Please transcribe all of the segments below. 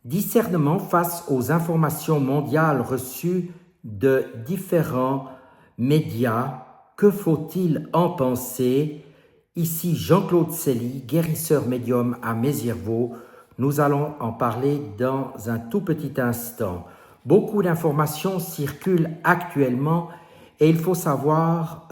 Discernement face aux informations mondiales reçues de différents médias. Que faut-il en penser? Ici Jean-Claude Célie, guérisseur médium à Mézières-Vaux. Nous allons en parler dans un tout petit instant. Beaucoup d'informations circulent actuellement et il faut savoir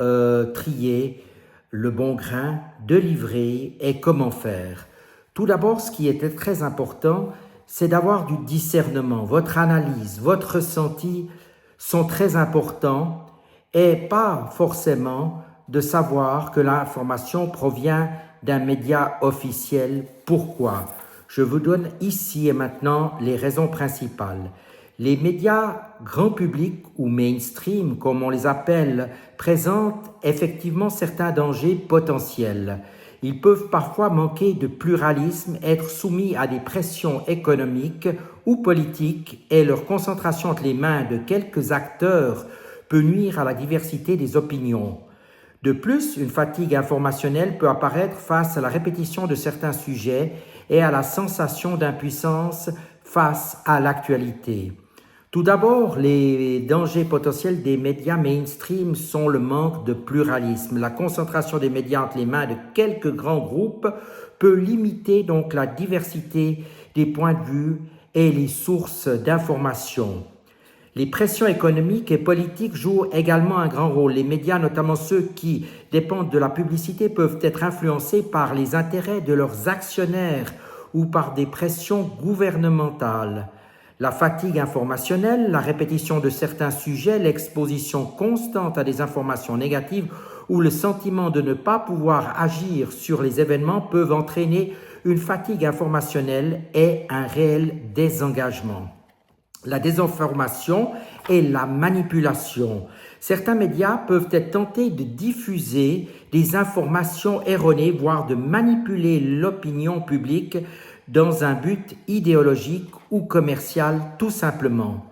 trier le bon grain de livrer et comment faire. Tout d'abord, ce qui était très important, c'est d'avoir du discernement. Votre analyse, votre ressenti sont très importants et pas forcément de savoir que l'information provient d'un média officiel. Pourquoi? Je vous donne ici et maintenant les raisons principales. Les médias grand public ou mainstream, comme on les appelle, présentent effectivement certains dangers potentiels. Ils peuvent parfois manquer de pluralisme, être soumis à des pressions économiques ou politiques et leur concentration entre les mains de quelques acteurs peut nuire à la diversité des opinions. De plus, une fatigue informationnelle peut apparaître face à la répétition de certains sujets et à la sensation d'impuissance face à l'actualité. Tout d'abord, les dangers potentiels des médias mainstream sont le manque de pluralisme. La concentration des médias entre les mains de quelques grands groupes peut limiter donc la diversité des points de vue et les sources d'information. Les pressions économiques et politiques jouent également un grand rôle. Les médias, notamment ceux qui dépendent de la publicité, peuvent être influencés par les intérêts de leurs actionnaires ou par des pressions gouvernementales. La fatigue informationnelle, la répétition de certains sujets, l'exposition constante à des informations négatives ou le sentiment de ne pas pouvoir agir sur les événements peuvent entraîner une fatigue informationnelle et un réel désengagement. La désinformation et la manipulation. Certains médias peuvent être tentés de diffuser des informations erronées, voire de manipuler l'opinion publique dans un but idéologique ou commercial tout simplement.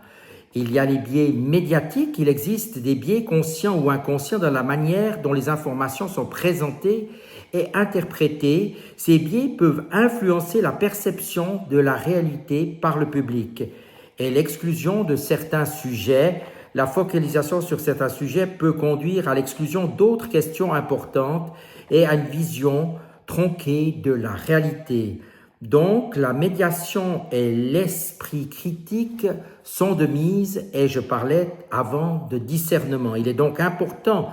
Il y a les biais médiatiques, il existe des biais conscients ou inconscients dans la manière dont les informations sont présentées et interprétées. Ces biais peuvent influencer la perception de la réalité par le public. Et l'exclusion de certains sujets, la focalisation sur certains sujets peut conduire à l'exclusion d'autres questions importantes et à une vision tronquée de la réalité. Donc, la médiation et l'esprit critique sont de mise et je parlais avant de discernement. Il est donc important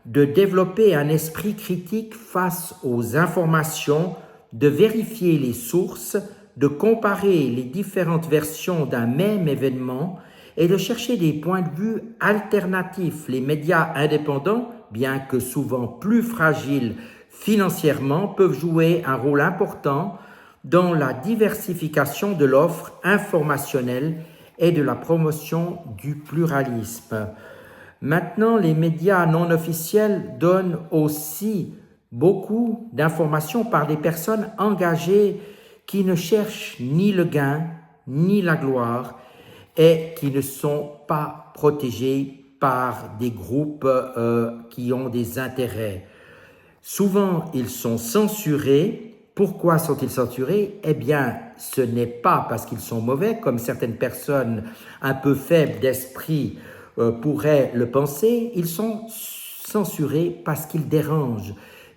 de développer un esprit critique face aux informations, de vérifier les sources, de comparer les différentes versions d'un même événement et de chercher des points de vue alternatifs. Les médias indépendants, bien que souvent plus fragiles financièrement, peuvent jouer un rôle important dans la diversification de l'offre informationnelle et de la promotion du pluralisme. Maintenant, les médias non officiels donnent aussi beaucoup d'informations par des personnes engagées qui ne cherchent ni le gain ni la gloire et qui ne sont pas protégés par des groupes qui ont des intérêts. Souvent, ils sont censurés. Pourquoi sont-ils censurés? Eh bien, ce n'est pas parce qu'ils sont mauvais, comme certaines personnes un peu faibles d'esprit pourraient le penser. Ils sont censurés parce qu'ils dérangent,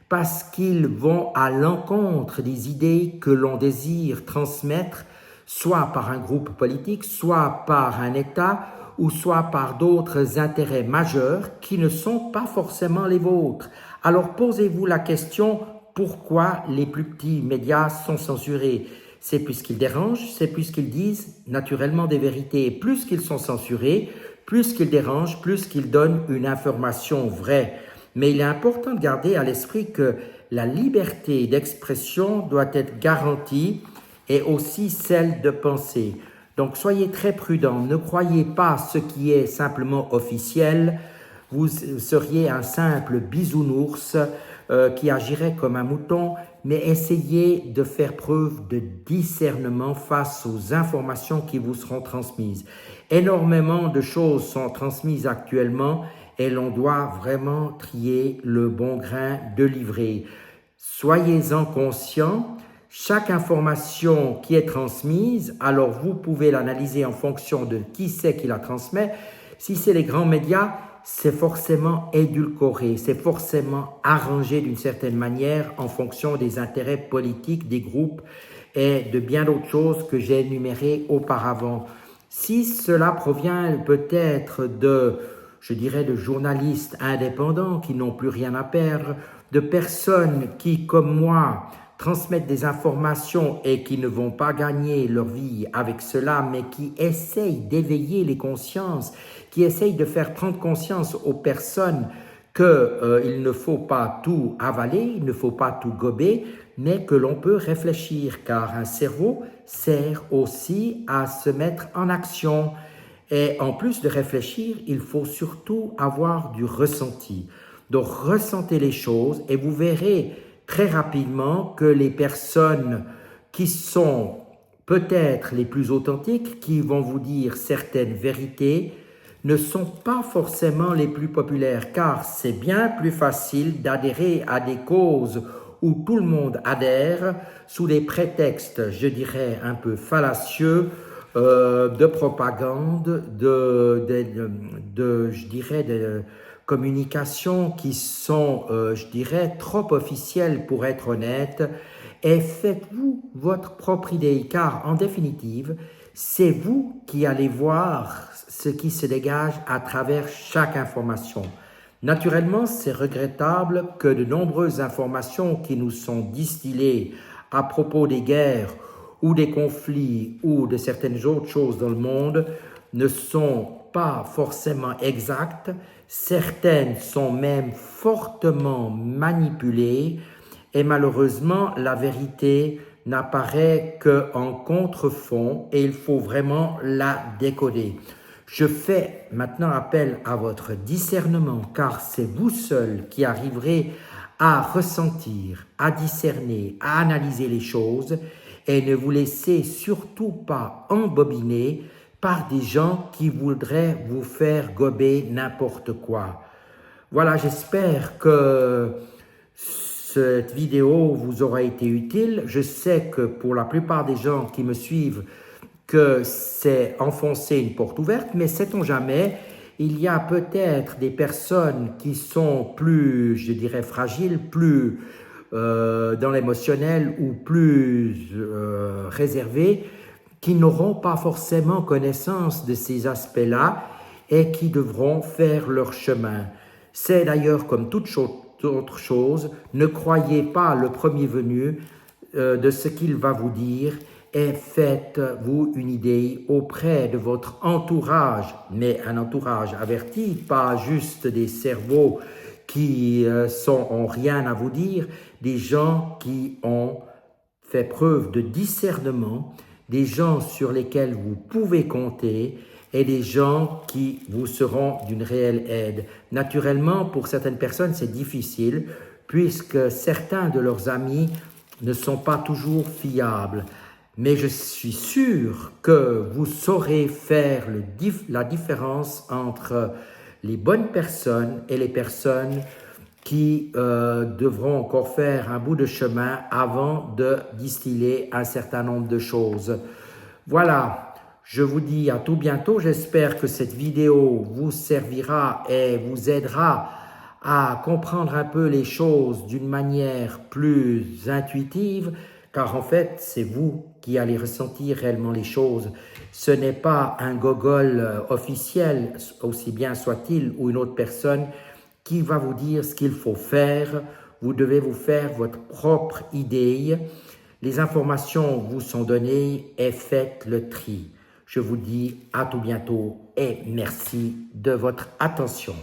parce qu'ils vont à l'encontre des idées que l'on désire transmettre, soit par un groupe politique, soit par un État, ou soit par d'autres intérêts majeurs qui ne sont pas forcément les vôtres. Alors posez-vous la question, pourquoi les plus petits médias sont censurés? C'est puisqu'ils dérangent, c'est puisqu'ils disent naturellement des vérités. Et plus qu'ils sont censurés, plus qu'ils dérangent, plus qu'ils donnent une information vraie. Mais il est important de garder à l'esprit que la liberté d'expression doit être garantie et aussi celle de penser. Donc soyez très prudents, ne croyez pas ce qui est simplement officiel. Vous seriez un simple bisounours qui agirait comme un mouton, mais essayez de faire preuve de discernement face aux informations qui vous seront transmises. Énormément de choses sont transmises actuellement et l'on doit vraiment trier le bon grain de livrer. Soyez-en conscients. chaque information qui est transmise, alors vous pouvez l'analyser en fonction de qui c'est qui la transmet. Si c'est les grands médias, c'est forcément édulcoré, c'est forcément arrangé d'une certaine manière en fonction des intérêts politiques des groupes et de bien d'autres choses que j'ai énumérées auparavant. Si cela provient peut-être je dirais, de journalistes indépendants qui n'ont plus rien à perdre, de personnes qui, comme moi, transmettent des informations et qui ne vont pas gagner leur vie avec cela, mais qui essayent d'éveiller les consciences, qui essayent de faire prendre conscience aux personnes qu'il ne faut pas tout avaler, il ne faut pas tout gober, mais que l'on peut réfléchir, car un cerveau sert aussi à se mettre en action. Et en plus de réfléchir, il faut surtout avoir du ressenti. Donc ressentez les choses et vous verrez très rapidement que les personnes qui sont peut-être les plus authentiques, qui vont vous dire certaines vérités, ne sont pas forcément les plus populaires, car c'est bien plus facile d'adhérer à des causes où tout le monde adhère sous des prétextes, je dirais, un peu fallacieux, de propagande, je dirais, de communications qui sont, je dirais, trop officielles pour être honnête, et faites-vous votre propre idée, car en définitive, c'est vous qui allez voir ce qui se dégage à travers chaque information. Naturellement, c'est regrettable que de nombreuses informations qui nous sont distillées à propos des guerres ou des conflits ou de certaines autres choses dans le monde ne sont pas forcément exactes. Certaines sont même fortement manipulées et malheureusement, la vérité n'apparaît qu'en contrefond et il faut vraiment la décoder. Je fais maintenant appel à votre discernement car c'est vous seul qui arriverez à ressentir, à discerner, à analyser les choses et ne vous laissez surtout pas embobiner par des gens qui voudraient vous faire gober n'importe quoi. Voilà, j'espère que cette vidéo vous aura été utile. Je sais que pour la plupart des gens qui me suivent, que c'est enfoncer une porte ouverte, mais sait-on jamais, il y a peut-être des personnes qui sont plus, je dirais, fragiles, plus dans l'émotionnel ou plus réservées, qui n'auront pas forcément connaissance de ces aspects-là et qui devront faire leur chemin. C'est d'ailleurs comme toute autre chose, ne croyez pas le premier venu de ce qu'il va vous dire et faites-vous une idée auprès de votre entourage, mais un entourage averti, pas juste des cerveaux qui ont rien à vous dire, des gens qui ont fait preuve de discernement, des gens sur lesquels vous pouvez compter et des gens qui vous seront d'une réelle aide. Naturellement, pour certaines personnes, c'est difficile puisque certains de leurs amis ne sont pas toujours fiables. Mais je suis sûr que vous saurez faire la différence entre les bonnes personnes et les personnes qui devront encore faire un bout de chemin avant de distiller un certain nombre de choses. Voilà, je vous dis à tout bientôt. J'espère que cette vidéo vous servira et vous aidera à comprendre un peu les choses d'une manière plus intuitive, car en fait, c'est vous qui allez ressentir réellement les choses. Ce n'est pas un gogol officiel, aussi bien soit-il, ou une autre personne qui va vous dire ce qu'il faut faire. Vous devez vous faire votre propre idée. Les informations vous sont données et faites le tri. Je vous dis à tout bientôt et merci de votre attention.